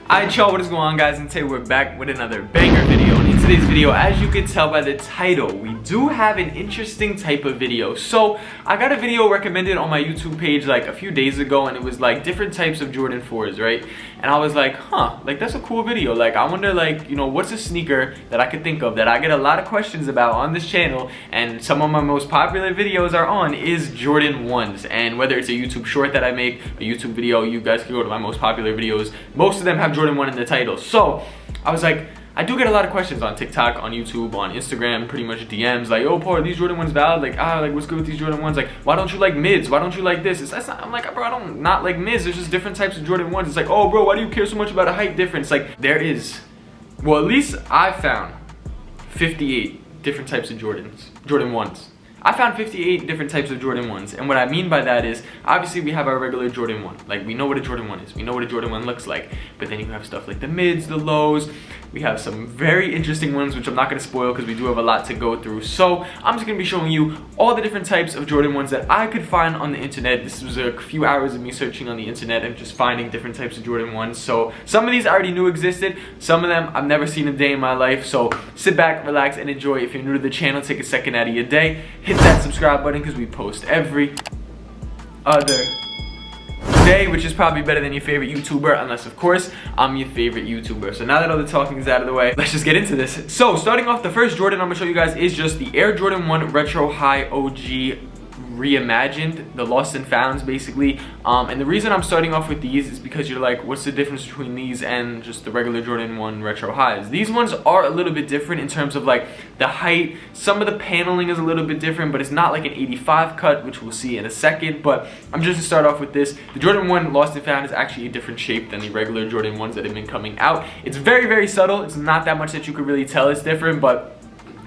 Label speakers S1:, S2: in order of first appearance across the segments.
S1: Alright y'all, what is going on guys, and today we're back with another banger video. And in today's video, as you can tell by the title, we do have an interesting type of video. So I got a video recommended on my YouTube page like a few days ago, and it was like different types of Jordan 4s, right? And I was like, huh, like that's a cool video. Like I wonder, like, you know, what's a sneaker that I could think of that I get a lot of questions about on this channel, and some of my most popular videos are on, is Jordan 1s. And whether it's a YouTube short that I make, a YouTube video, you guys can go to my most popular videos. Most of them have Jordan 1 in the title. So I was like, I do get a lot of questions on TikTok, on YouTube, on Instagram, pretty much DMs, like, oh Paul, are these Jordan 1s valid? Like, what's good with these Jordan 1s? Like, why don't you like mids? Why don't you like this? That's not, I'm like, bro, I don't not like mids. There's just different types of Jordan 1s. It's like, oh bro, why do you care so much about a height difference? Like, there is, well, at least I found 58 different types of Jordan 1s. I found 58 different types of Jordan 1s, and what I mean by that is, obviously we have our regular Jordan 1. Like, we know what a Jordan 1 is, we know what a Jordan 1 looks like, but then you have stuff like the mids, the lows. We have some very interesting ones, which I'm not going to spoil because we do have a lot to go through. So I'm just going to be showing you all the different types of Jordan 1s that I could find on the internet. This was a few hours of me searching on the internet and just finding different types of Jordan 1s. So some of these I already knew existed, some of them I've never seen a day in my life. So sit back, relax, and enjoy. If you're new to the channel, take a second out of your day, hit that subscribe button because we post every other day, which is probably better than your favorite YouTuber, unless of course I'm your favorite YouTuber. So now that all the talking is out of the way, let's just get into this. So starting off, the first Jordan I'm gonna show you guys is just the Air Jordan 1 Retro High OG reimagined, the lost and founds basically. And the reason I'm starting off with these is because you're like, what's the difference between these and just the regular Jordan 1 Retro Highs? These ones are a little bit different in terms of like the height. Some of the paneling is a little bit different, but it's not like an 85 cut, which we'll see in a second. But I'm just gonna start off with this. The Jordan 1 Lost and Found is actually a different shape than the regular Jordan 1s that have been coming out. It's very, very subtle. It's not that much that you could really tell it's different, but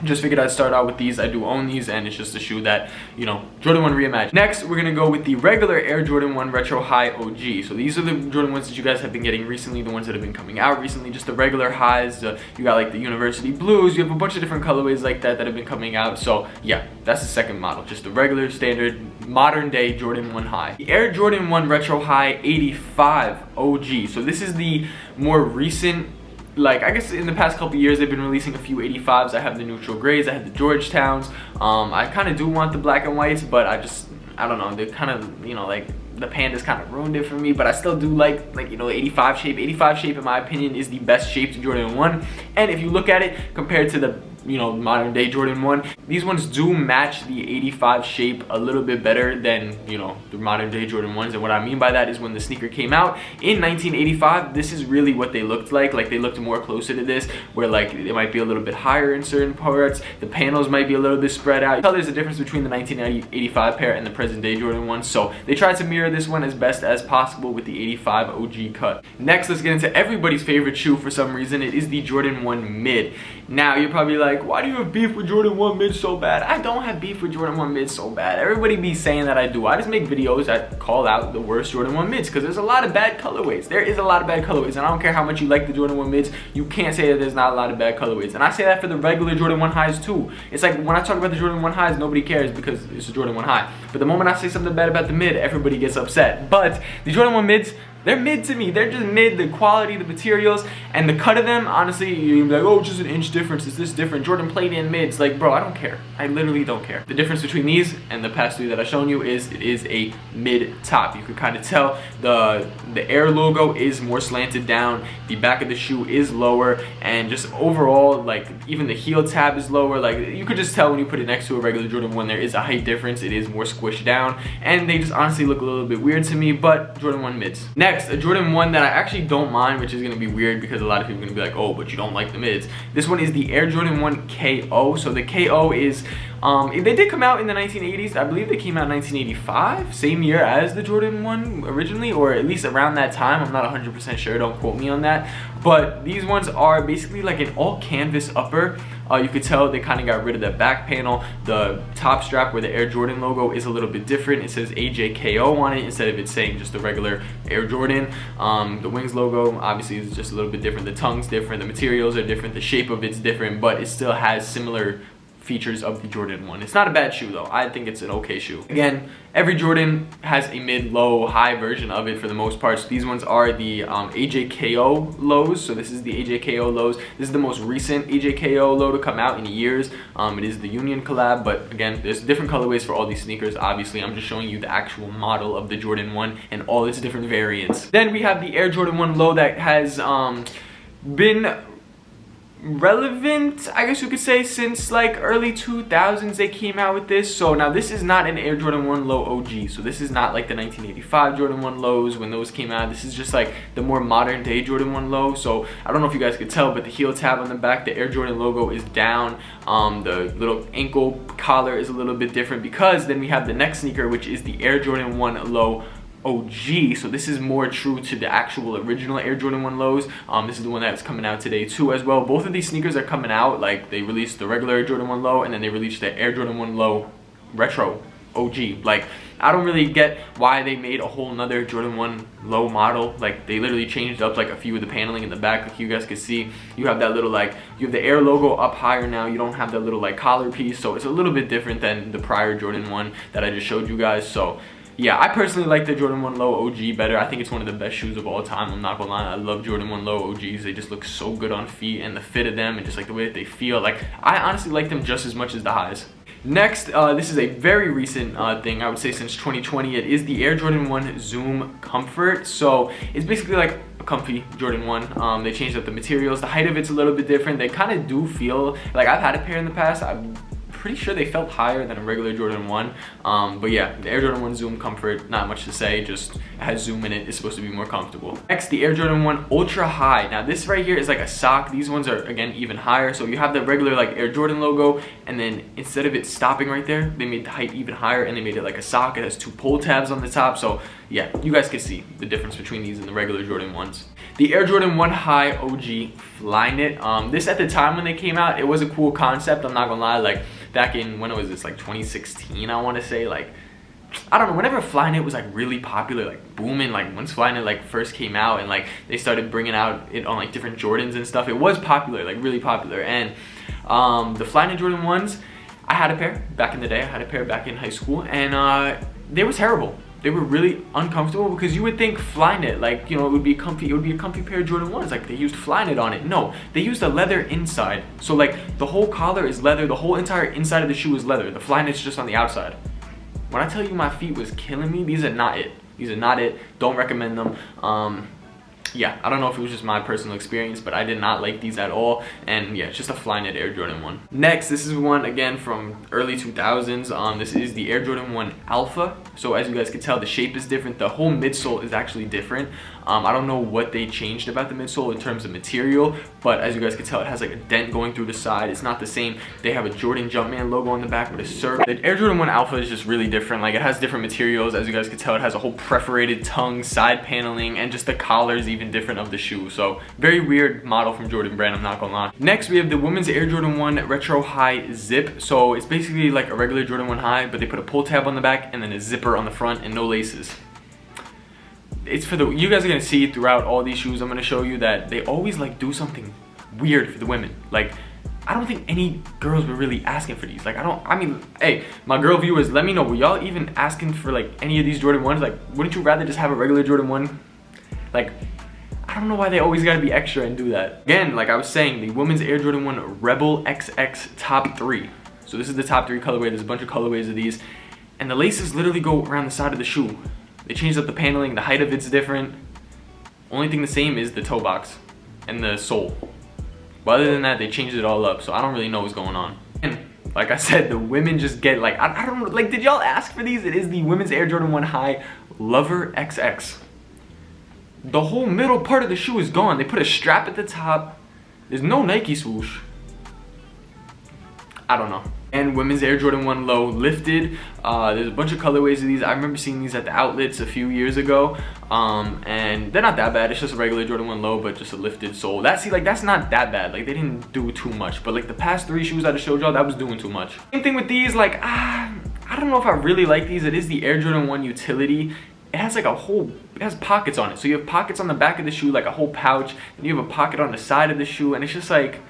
S1: just figured I'd start out with these. I do own these, and it's just a shoe that, you know, Jordan 1 reimagined. Next, we're gonna go with the regular Air Jordan 1 Retro High OG. So these are the Jordan 1s that you guys have been getting recently, the ones that have been coming out recently, just the regular highs. You got like the University Blues, you have a bunch of different colorways like that that have been coming out. So yeah, that's the second model, just the regular standard modern day Jordan 1 High. The Air Jordan 1 Retro High 85 OG. So this is the more recent, like, I guess in the past couple years they've been releasing a few 85s. I have the neutral grays, I have the Georgetowns. I kind of do want the black and whites, but I don't know, they're kind of, you know, like the pandas kind of ruined it for me, but I still do like you know, the 85 shape. 85 shape in my opinion is the best shape to Jordan 1. And if you look at it compared to the, you know, modern day Jordan 1, these ones do match the 85 shape a little bit better than, you know, the modern day Jordan 1s. And what I mean by that is when the sneaker came out in 1985, this is really what they looked like. Like, they looked more closer to this, where like it might be a little bit higher in certain parts, the panels might be a little bit spread out. You tell there's a difference between the 1985 pair and the present day Jordan 1. So they tried to mirror this one as best as possible with the 85 OG cut. Next, let's get into everybody's favorite shoe for some reason. It is the Jordan 1 Mid. Now you're probably like, why do you have beef with Jordan 1 Mid so bad? I don't have beef with Jordan 1 Mid so bad. Everybody be saying that I do. I just make videos that call out the worst Jordan 1 Mids because there's a lot of bad colorways. There is a lot of bad colorways, and I don't care how much you like the Jordan 1 Mids, you can't say that there's not a lot of bad colorways. And I say that for the regular Jordan 1 Highs too. It's like when I talk about the Jordan 1 Highs, nobody cares because it's a Jordan 1 High. But the moment I say something bad about the mid, everybody gets upset. But the Jordan 1 Mids, they're mid to me. They're just mid. The quality, the materials, and the cut of them, honestly, you're like, oh, just an inch difference. Is this different? Jordan played in mids. Like, bro, I don't care. I literally don't care. The difference between these and the past three that I've shown you is it is a mid top. You can kind of tell the Air logo is more slanted down. The back of the shoe is lower, and just overall, like, even the heel tab is lower. Like, you could just tell when you put it next to a regular Jordan 1, there is a height difference. It is more squished down, and they just honestly look a little bit weird to me, but Jordan 1 mids. Next, a Jordan 1 that I actually don't mind, which is going to be weird because a lot of people are going to be like, oh, but you don't like the mids. This one is the Air Jordan 1 KO. So the KO is, they did come out in the 1980s. I believe they came out in 1985, same year as the Jordan 1 originally, or at least around that time. I'm not 100% sure, don't quote me on that. But these ones are basically like an all canvas upper. You could tell they kind of got rid of the back panel. The top strap where the Air Jordan logo is a little bit different. It says AJKO on it instead of it saying just the regular Air Jordan. The wings logo obviously is just a little bit different. The tongue's different. The materials are different. The shape of it's different, but it still has similar features of the Jordan 1. It's not a bad shoe though. I think it's an okay shoe. Again, every Jordan has a mid, low, high version of it for the most part. So these ones are the AJKO lows. So this is the AJKO lows. This is the most recent AJKO low to come out in years. It is the Union collab, but again, there's different colorways for all these sneakers. Obviously, I'm just showing you the actual model of the Jordan 1 and all its different variants. Then we have the Air Jordan 1 low that has been relevant, I guess you could say, since like early 2000s they came out with this. So now this is not an Air Jordan 1 low OG, so this is not like the 1985 Jordan 1 lows when those came out. This is just like the more modern day Jordan 1 low. So I don't know if you guys could tell, but the heel tab on the back, the Air Jordan logo is down. The little ankle collar is a little bit different, because then we have the next sneaker, which is the Air Jordan 1 low OG. So this is more true to the actual original Air Jordan 1 lows. This is the one that's coming out today too as well. Both of these sneakers are coming out, like they released the regular Air Jordan 1 low and then they released the Air Jordan 1 low retro OG. Like, I don't really get why they made a whole nother Jordan 1 low model. Like, they literally changed up like a few of the paneling in the back. Like you guys can see, you have that little, like, you have the Air logo up higher now. You don't have that little like collar piece, so it's a little bit different than the prior Jordan 1 that I just showed you guys. So yeah, I personally like the Jordan 1 Low OG better. I think it's one of the best shoes of all time. I'm not gonna lie, I love Jordan 1 Low OGs. They just look so good on feet, and the fit of them and just like the way that they feel. Like, I honestly like them just as much as the highs. Next, this is a very recent thing, I would say since 2020. It is the Air Jordan 1 Zoom Comfort. So it's basically like a comfy Jordan 1. They changed up the materials. The height of it's a little bit different. They kind of do feel like, I've had a pair in the past. I'm pretty sure they felt higher than a regular Jordan 1. But yeah, the Air Jordan 1 Zoom Comfort, not much to say, just has Zoom in it. It's supposed to be more comfortable. Next, the Air Jordan 1 Ultra High. Now this right here is like a sock. These ones are, again, even higher. So you have the regular like Air Jordan logo, and then instead of it stopping right there, they made the height even higher and they made it like a sock. It has 2 pull tabs on the top. So yeah, you guys can see the difference between these and the regular Jordan 1s. The Air Jordan 1 High OG Flyknit. This at the time when they came out, it was a cool concept. I'm not gonna lie, like back in, when was this, like 2016, I want to say, like, I don't know, whenever Flyknit was like really popular, like booming, like once Flyknit like first came out and like they started bringing out it on like different Jordans and stuff, it was popular, like really popular. And the Flyknit Jordan 1s, I had a pair back in the day. I had a pair back in high school, and they were terrible. They were really uncomfortable, because you would think Flyknit, like, you know, it would be a comfy pair of Jordan 1s, like they used Flyknit on it. No, they used a leather inside. So like the whole collar is leather, the whole entire inside of the shoe is leather. The Flyknit's just on the outside. When I tell you my feet was killing me, these are not it. These are not it. Don't recommend them. Yeah, I don't know if it was just my personal experience, but I did not like these at all. And yeah, it's just a Flyknit Air Jordan 1. Next, this is one again from early 2000s. This is the Air Jordan 1 Alpha. So as you guys can tell, the shape is different. The whole midsole is actually different. I don't know what they changed about the midsole in terms of material, but as you guys can tell, it has like a dent going through the side. It's not the same. They have a Jordan Jumpman logo on the back with a circle. The Air Jordan 1 Alpha is just really different. Like, it has different materials. As you guys can tell, it has a whole perforated tongue, side paneling, and just the collar is even different of the shoe. So very weird model from Jordan brand, I'm not gonna lie. Next, we have the women's Air Jordan 1 Retro High Zip. So it's basically like a regular Jordan 1 High, but they put a pull tab on the back and then a zipper on the front and no laces. It's for the, you guys are gonna see throughout all these shoes I'm gonna show you that they always like do something weird for the women. Like, I don't think any girls were really asking for these. Like, I mean, hey, my girl viewers, let me know, were y'all even asking for like any of these Jordan 1s? Like, wouldn't you rather just have a regular Jordan 1? Like, I don't know why they always gotta be extra and do that. Again, like I was saying, the women's Air Jordan 1 Rebel XX Top 3. So this is the top 3 colorway. There's a bunch of colorways of these, and the laces literally go around the side of the shoe. They changed up the paneling, the height of it's different. Only thing the same is the toe box and the sole. But other than that, they changed it all up, so I don't really know what's going on. And like I said, the women just get like, I don't know, like, did y'all ask for these? It is the women's Air Jordan 1 High Lover XX. The whole middle part of the shoe is gone. They put a strap at the top. There's no Nike swoosh. I don't know. And women's Air Jordan 1 Low Lifted. There's a bunch of colorways of these. I remember seeing these at the outlets a few years ago. And they're not that bad. It's just a regular Jordan 1 Low, but just a lifted sole. That's not that bad. Like, they didn't do too much. But like the past 3 shoes I just showed y'all, that was doing too much. Same thing with these. Like, I don't know if I really like these. It is the Air Jordan 1 Utility. It has like it has pockets on it. So you have pockets on the back of the shoe, like a whole pouch. And you have a pocket on the side of the shoe. And it's just like,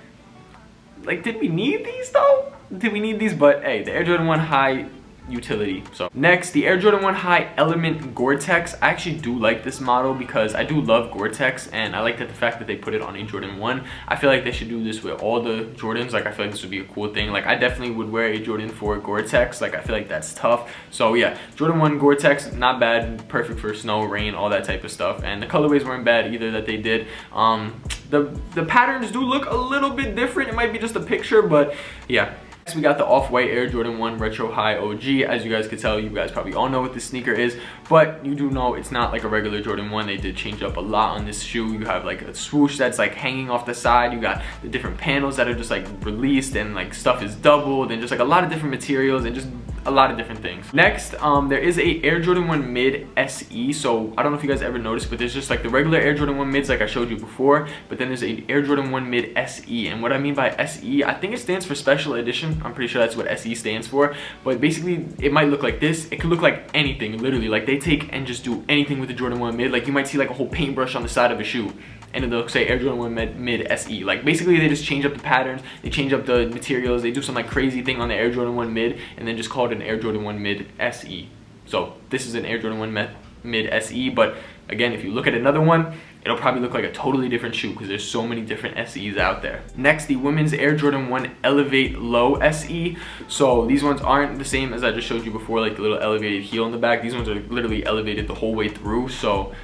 S1: did we need these though? do we need these? But hey, the Air Jordan 1 High utility. So next, the Air Jordan 1 High Element Gore-Tex. I actually do like this model because I do love Gore-Tex, and I like that the fact that they put it on a Jordan 1. I feel like they should do this with all the Jordans. Like, I feel like this would be a cool thing. Like, I definitely would wear a Jordan 4 Gore-Tex. Like, I feel like that's tough. So yeah, Jordan 1 Gore-Tex, not bad, perfect for snow, rain, all that type of stuff. And the colorways weren't bad either that they did. The patterns do look a little bit different. It might be just a picture, but yeah. Next, we got the Off-White Air Jordan 1 Retro High OG. As you guys could tell, you guys probably all know what this sneaker is, but you do know it's not like a regular Jordan 1. They did change up a lot on this shoe. You have like a swoosh that's like hanging off the side. You got the different panels that are just like released, and like stuff is doubled, and just like a lot of different materials, and just a lot of different things. Next, there is a Air Jordan 1 Mid SE. So I don't know if you guys ever noticed, but there's just like the regular Air Jordan 1 Mids like I showed you before, but then there's a Air Jordan 1 Mid SE. And what I mean by SE, I think it stands for Special Edition. I'm pretty sure that's what SE stands for. But basically, it might look like this. It could look like anything, literally. Like, they take and just do anything with the Jordan 1 Mid. Like, you might see like a whole paintbrush on the side of a shoe, and it'll say Air Jordan 1 Mid SE. Like, basically, they just change up the patterns, they change up the materials, they do some like crazy thing on the Air Jordan 1 Mid, and then just call it an Air Jordan 1 Mid SE. So this is an Air Jordan 1 Mid SE, but again, if you look at another one, it'll probably look like a totally different shoe because there's so many different SEs out there. Next, the women's Air Jordan 1 Elevate Low SE. So these ones aren't the same as I just showed you before, like the little elevated heel in the back. These ones are literally elevated the whole way through, so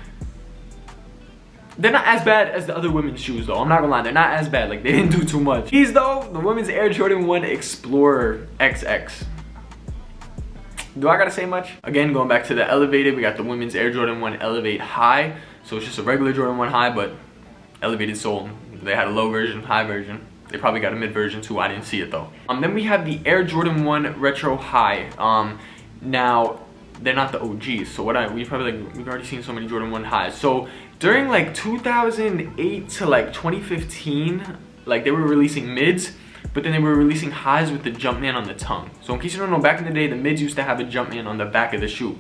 S1: they're not as bad as the other women's shoes though. I'm not gonna lie, they're not as bad. Like, they didn't do too much. These though, the women's Air Jordan 1 Explorer XX. Do I gotta say much? Again, going back to the elevated, we got the women's Air Jordan 1 Elevate High. So it's just a regular Jordan 1 High, but elevated sole. They had a low version, high version. They probably got a mid version too. I didn't see it though. Then we have the Air Jordan 1 Retro High. Now, they're not the OGs. So we've already seen so many Jordan 1 Highs. So during like 2008 to like 2015, like they were releasing mids, but then they were releasing highs with the Jumpman on the tongue. So in case you don't know, back in the day, the mids used to have a Jumpman on the back of the shoe.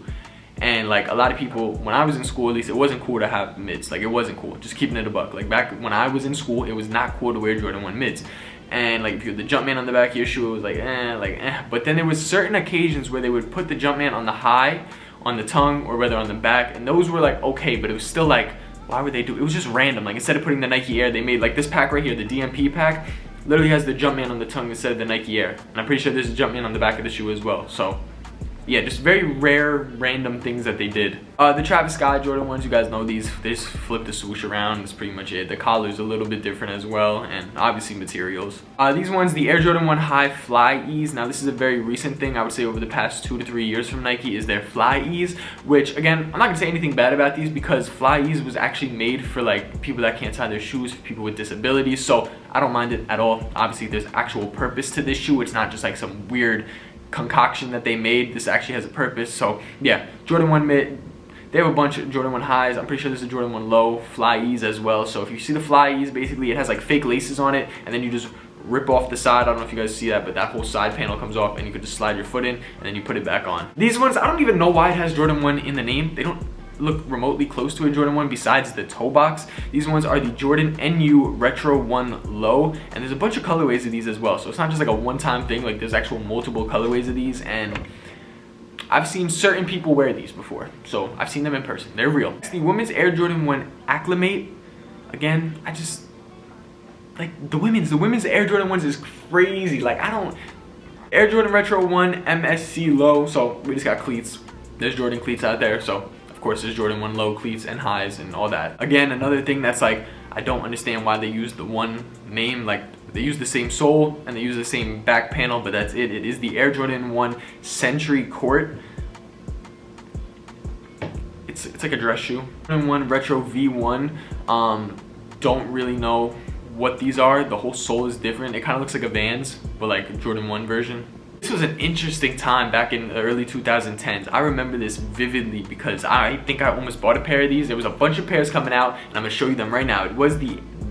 S1: And like a lot of people, when I was in school, at least, it wasn't cool to have mids. Like, it wasn't cool, just keeping it a buck. Like, back when I was in school, it was not cool to wear Jordan 1 mids. And like, if you had the Jumpman on the back of your shoe, it was like eh. But then there was certain occasions where they would put the Jumpman on the high, on the tongue, or whether on the back, and those were like okay, but it was still like, why would they do it? It was just random. Like, instead of putting the Nike Air, they made like this pack right here, the DMP pack, literally has the Jumpman on the tongue instead of the Nike Air. And I'm pretty sure there's a Jumpman on the back of the shoe as well. So yeah, just very rare, random things that they did. The Travis Scott Jordan 1s, you guys know these. They just flip the swoosh around. That's pretty much it. The collar's a little bit different as well, and obviously materials. These ones, the Air Jordan 1 High Fly Ease. Now, this is a very recent thing, I would say over the past 2 to 3 years from Nike, is their Fly Ease, which, again, I'm not gonna say anything bad about these because Fly Ease was actually made for like people that can't tie their shoes, for people with disabilities, so I don't mind it at all. Obviously, there's actual purpose to this shoe. It's not just like some weird concoction that they made. This actually has a purpose. So yeah, Jordan 1 Mid, they have a bunch of Jordan 1 Highs. I'm pretty sure there's a Jordan 1 Low Fly Ease as well. So if you see the Fly Ease, basically it has like fake laces on it, and then you just rip off the side. I don't know if you guys see that, but that whole side panel comes off, and you could just slide your foot in, and then you put it back on. These ones, I don't even know why it has Jordan 1 in the name. They don't look remotely close to a Jordan 1 besides the toe box. These ones are the Jordan NU Retro 1 Low, and there's a bunch of colorways of these as well. So it's not just like a one-time thing. Like, there's actual multiple colorways of these, and I've seen certain people wear these before, so I've seen them in person. They're real. It's the women's Air Jordan 1 Acclimate. Again, I just like the women's Air Jordan 1s is crazy. Like, I don't. Air Jordan Retro 1 MSC Low. So we just got cleats. There's Jordan cleats out there, so of course there's Jordan 1 Low cleats and highs and all that. Again, another thing that's like, I don't understand why they use the one name. Like, they use the same sole and they use the same back panel, but that's it. It is the Air Jordan 1 Century Court. It's like a dress shoe. Jordan 1 Retro V1. Don't really know what these are. The whole sole is different. It kind of looks like a Vans, but like a Jordan 1 version. This was an interesting time back in the early 2010s. I remember this vividly because I think I almost bought a pair of these. There was a bunch of pairs coming out, and I'm gonna show you them right now. It was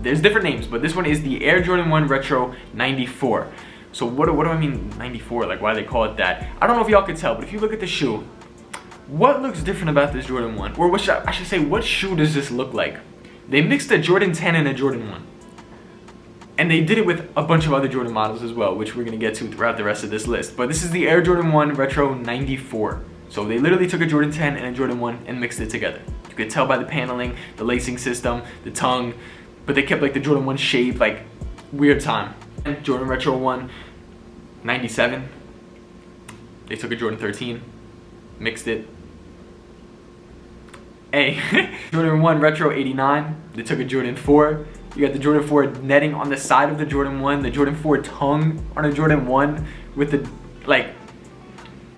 S1: there's different names, but this one is the Air Jordan 1 Retro 94. So what do I mean 94? Like, why they call it that? I don't know if y'all could tell, but if you look at the shoe, what looks different about this Jordan 1? Or I should say, what shoe does this look like? They mixed a Jordan 10 and a Jordan 1. And they did it with a bunch of other Jordan models as well, which we're gonna get to throughout the rest of this list. But this is the Air Jordan 1 Retro 94. So they literally took a Jordan 10 and a Jordan 1 and mixed it together. You could tell by the paneling, the lacing system, the tongue, but they kept like the Jordan 1 shape, like weird time. And Jordan Retro 1 97. They took a Jordan 13, mixed it. Jordan 1 Retro 89. They took a Jordan 4. You got the Jordan 4 netting on the side of the Jordan 1, the Jordan 4 tongue on a Jordan 1 with the, like,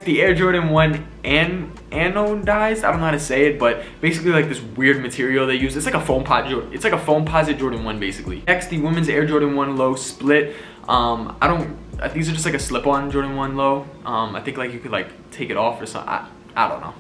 S1: the Air Jordan 1 anodized, I don't know how to say it, but basically like this weird material they use. It's like a foam posit Jordan 1 basically. Next, the women's Air Jordan 1 low split. These are just like a slip-on Jordan 1 low. I think like you could like take it off or something. I don't know.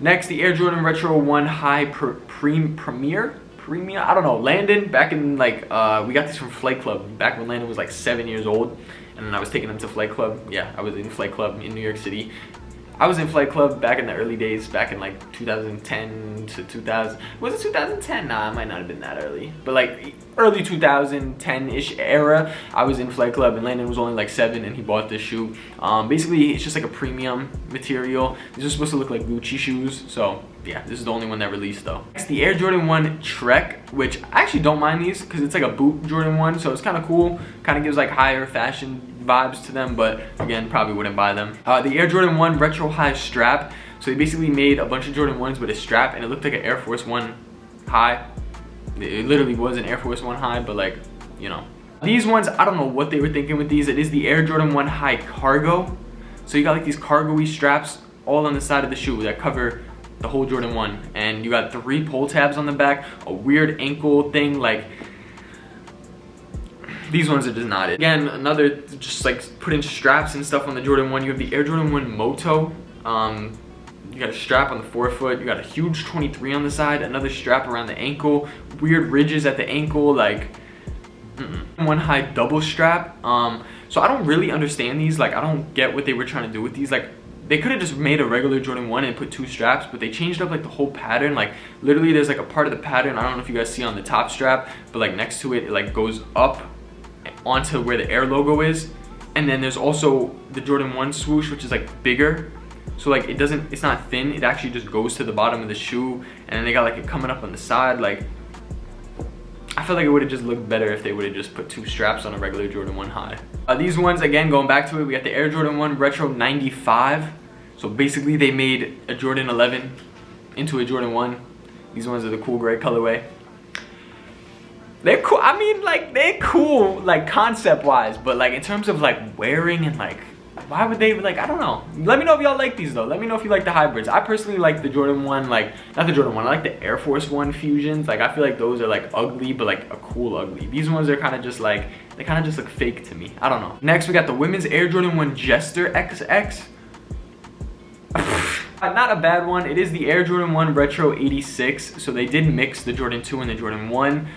S1: Next, the Air Jordan Retro 1 High Premier, I don't know. Landon, back in like, we got these from Flight Club back when Landon was like 7 years old. And then I was taking him to Flight Club. Yeah, I was in Flight Club in New York City. I was in Flight Club back in the early days, back in like 2010 to 2000. Was it 2010? Nah, it might not have been that early. But like early 2010-ish era, I was in Flight Club and Landon was only like 7 and he bought this shoe. Basically, it's just like a premium material. These are supposed to look like Gucci shoes. So yeah, this is the only one that released though. Next, the Air Jordan 1 Trek, which I actually don't mind these because it's like a boot Jordan 1. So it's kind of cool. Kind of gives like higher fashion vibes to them, but again, probably wouldn't buy them. The Air Jordan 1 Retro High Strap. So they basically made a bunch of Jordan 1s with a strap and it looked like an Air Force 1 High. It literally was an Air Force 1 High, but like, you know. These ones, I don't know what they were thinking with these. It is the Air Jordan 1 High Cargo. So you got like these cargo-y straps all on the side of the shoe that cover the whole Jordan 1. And you got 3 pull tabs on the back, a weird ankle thing, like, these ones are just not it. Again, another, just like putting straps and stuff on the Jordan 1. You have the Air Jordan 1 Moto. You got a strap on the forefoot. You got a huge 23 on the side. Another strap around the ankle. Weird ridges at the ankle, like, One High double strap. So I don't really understand these. Like, I don't get what they were trying to do with these. Like, they could have just made a regular Jordan 1 and put 2 straps, but they changed up like the whole pattern. Like literally there's like a part of the pattern, I don't know if you guys see on the top strap, but like next to it, it like goes up onto where the Air logo is. And then there's also the Jordan 1 swoosh, which is like bigger. So like it's not thin, it actually just goes to the bottom of the shoe. And then they got like it coming up on the side. Like, I feel like it would have just looked better if they would have just put 2 straps on a regular Jordan 1 High. These ones, again, going back to it, we got the Air Jordan 1 Retro 95. So basically they made a Jordan 11 into a Jordan 1. These ones are the cool gray colorway. They're cool, I mean, like, they're cool, like, concept-wise, but, like, in terms of, like, wearing and, like, why would they, like, I don't know. Let me know if y'all like these, though. Let me know if you like the hybrids. I personally like the Jordan 1, like, not the Jordan 1, I like the Air Force 1 Fusions. Like, I feel like those are, like, ugly, but, like, a cool ugly. These ones are kind of just, like, they kind of just look fake to me. I don't know. Next, we got the women's Air Jordan 1 Jester XX. Not a bad one. It is the Air Jordan 1 Retro 86. So they did mix the Jordan 2 and the Jordan 1.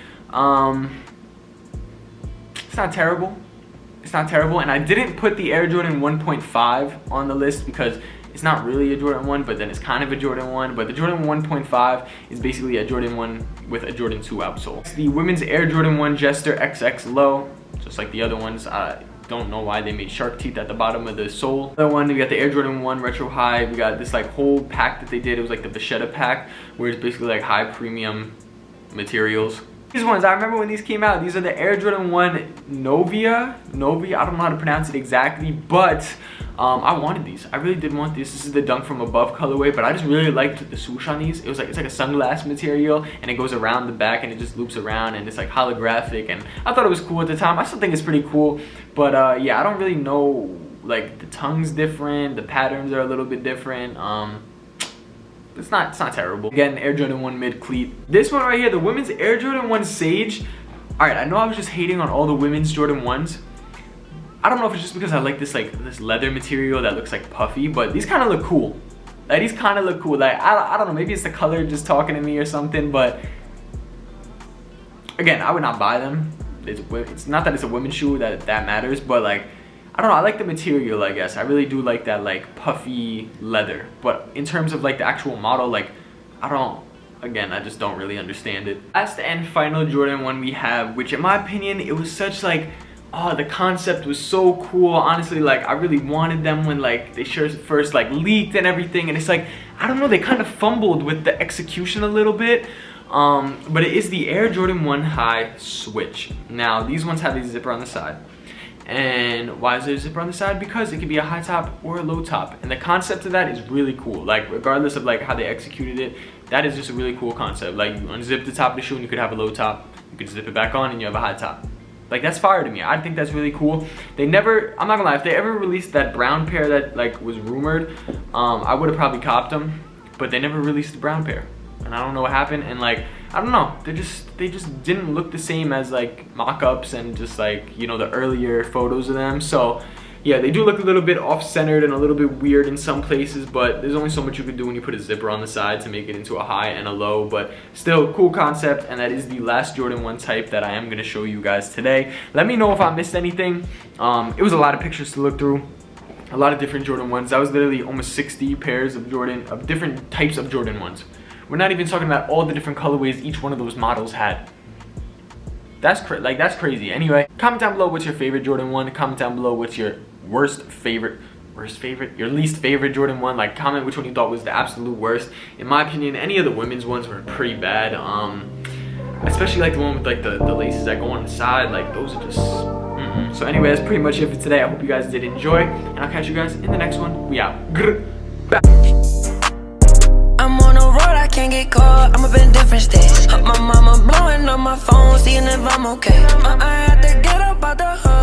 S1: It's not terrible. It's not terrible. And I didn't put the Air Jordan 1.5 on the list because it's not really a Jordan 1, but then it's kind of a Jordan 1. But the Jordan 1.5 is basically a Jordan 1 with a Jordan 2 outsole. It's the women's Air Jordan 1 Jester XX Low, just like the other ones. Don't know why they made shark teeth at the bottom of the sole. Another one, we got the Air Jordan 1 Retro High. We got this like whole pack that they did. It was like the Vachetta pack, where it's basically like high premium materials. These ones, I remember when these came out. These are the Air Jordan 1 Novia. I don't know how to pronounce it exactly, but I wanted these. I really did want this. This is the Dunk from Above colorway, but I just really liked the swoosh on these. It's like a sunglass material, and it goes around the back, and it just loops around, and it's like holographic, and I thought it was cool at the time. I still think it's pretty cool, but yeah, I don't really know. Like, the tongue's different, the patterns are a little bit different. It's not terrible. Again, Air Jordan 1 mid cleat. This one right here, the women's Air Jordan 1 Sage. All right, I know I was just hating on all the women's Jordan 1s. I don't know if it's just because I like this leather material that looks like puffy, but these kind of look cool. Like, these kind of look cool. Like, I don't know, maybe it's the color just talking to me or something, but again, I would not buy them. It's not that it's a women's shoe that matters, but like, I don't know, I like the material, I guess. I really do like that like puffy leather. But in terms of like the actual model, like, I don't again, I just don't really understand it. Last and final Jordan 1 we have, which in my opinion, it was such like, oh, the concept was so cool. Honestly, like, I really wanted them when like they first like leaked and everything, and it's like, I don't know, they kind of fumbled with the execution a little bit. But it is the Air Jordan 1 High Switch. Now, these ones have a zipper on the side. And why is there a zipper on the side? Because it could be a high top or a low top. And the concept of that is really cool. Like, regardless of like how they executed it, that is just a really cool concept. Like, you unzip the top of the shoe and you could have a low top. You could zip it back on and you have a high top. Like, that's fire to me. I think that's really cool. They never, I'm not gonna lie, if they ever released that brown pair that like was rumored, I would have probably copped them. But they never released the brown pair. And I don't know what happened, and like, I don't know, they just didn't look the same as like mock-ups and just like, you know, the earlier photos of them. So yeah, they do look a little bit off-centered and a little bit weird in some places, but there's only so much you can do when you put a zipper on the side to make it into a high and a low. But still, cool concept, and that is the last Jordan 1 type that I am going to show you guys today. Let me know if I missed anything. It was a lot of pictures to look through, a lot of different Jordan 1s. That was literally almost 60 pairs of different types of Jordan 1s. We're not even talking about all the different colorways each one of those models had. That's crazy. Anyway, comment down below what's your favorite Jordan 1. Comment down below what's your your least favorite Jordan 1. Like, comment which one you thought was the absolute worst. In my opinion, any of the women's ones were pretty bad. Especially like the one with like the laces that go on the side. Like, those are just So anyway, that's pretty much it for today. I hope you guys did enjoy, and I'll catch you guys in the next one. We out.
S2: I'm on the road, I can't get caught. I'm up in different states. My mama blowing on my phone, seeing if I'm okay. I had to get up out the hood.